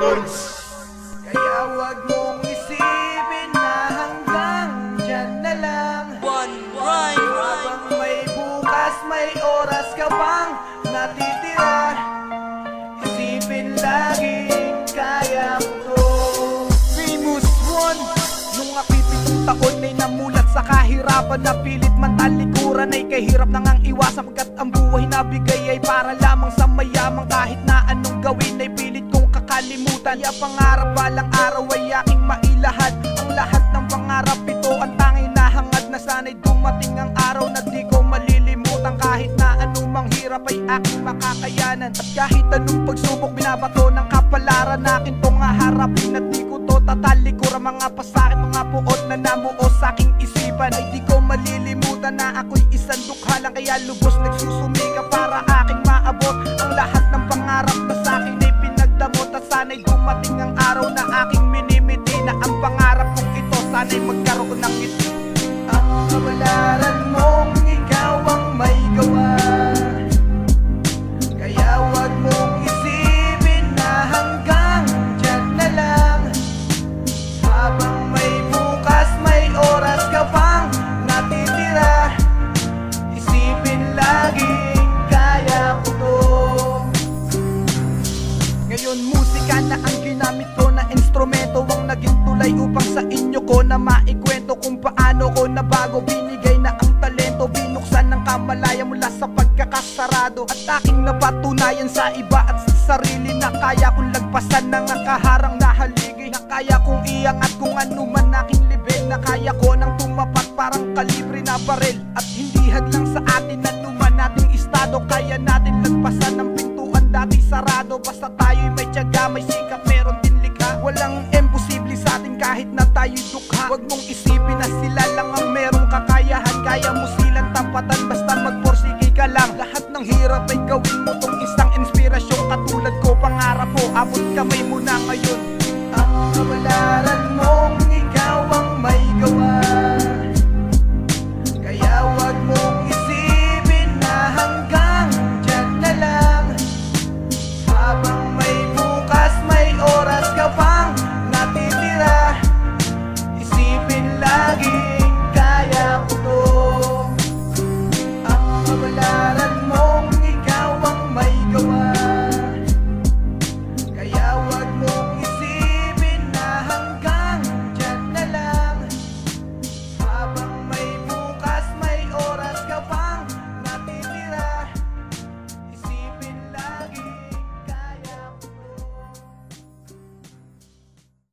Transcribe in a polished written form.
Kaya wag mong isipin na hanggang dyan na lang. Habang may bukas, may oras ka pang natitira, isipin laging kaya mo to. Famous one. Nung ako'y 7 taon ay namulat sa kahirapan, napilit man talikuran ay kahirap nang ang iwasan, pagkat ang buhay na bigay ay para lamang sa mayamang. Kahit na anong gawin ay pilit kong kakalimutan. Kaya pangarap balang araw ay aking mailahad. Ang lahat ng pangarap ito ang tanging nahangad, na sana'y dumating ang araw na di ko malilimutan. Kahit na anumang hirap ay aking makakayanan, at kahit anong pagsubok binabato ng kapalaran, akin tong haharapin at di ko to tatalikuran. Mga pasakit, mga puot na namuo sa aking isipan ay di ko malilimutan na ako'y isang dukha lang. Kaya lubos nagsusumika para aking maabot ang lahat ng pangarap na sa akin ay pinagdamot. At sana'y dumating ang araw na aking minimiti, na ang pangarap kong ito sana'y magkaroon ng ngiti. Ang kabalaran mong ikaw ang may gawa, kaya wag mong isipin na hanggang dyan na lang. Habang may bukas, may oras ka pang natitira, isipin laging kaya ko to. Ngayon musika na ang ginamit ko na instrumento, ang naging tulay upang sa inyo ko na maikwento kung paano ko nabago. Binigay na ang talento, binuksan ng kamalaya mula sa pagkakasarado, at aking napatunayan sa iba at sa sarili na kaya kong lagpasan ng kaharang na haligi, na kaya kong iangat kung ano man aking libel, na kaya ko nang tumapat parang kalibre na baril. At hindi hadlang sa atin anuman nating estado, kaya natin lagpasan ng pintuan dati sarado. Basta tayo'y may tiyaga, may sikap, meron din likha. Walang imposible sa atin kahit na tayo'y dukha. Huwag mong isipin na sila lang ang merong kakayahan, kaya mo silang tapatan basta magporsige ka lang. Lahat ng hirap ay gawin mo tong isang inspirasyon. Katulad ko, pangarap ko, abot kamay mo na ngayon.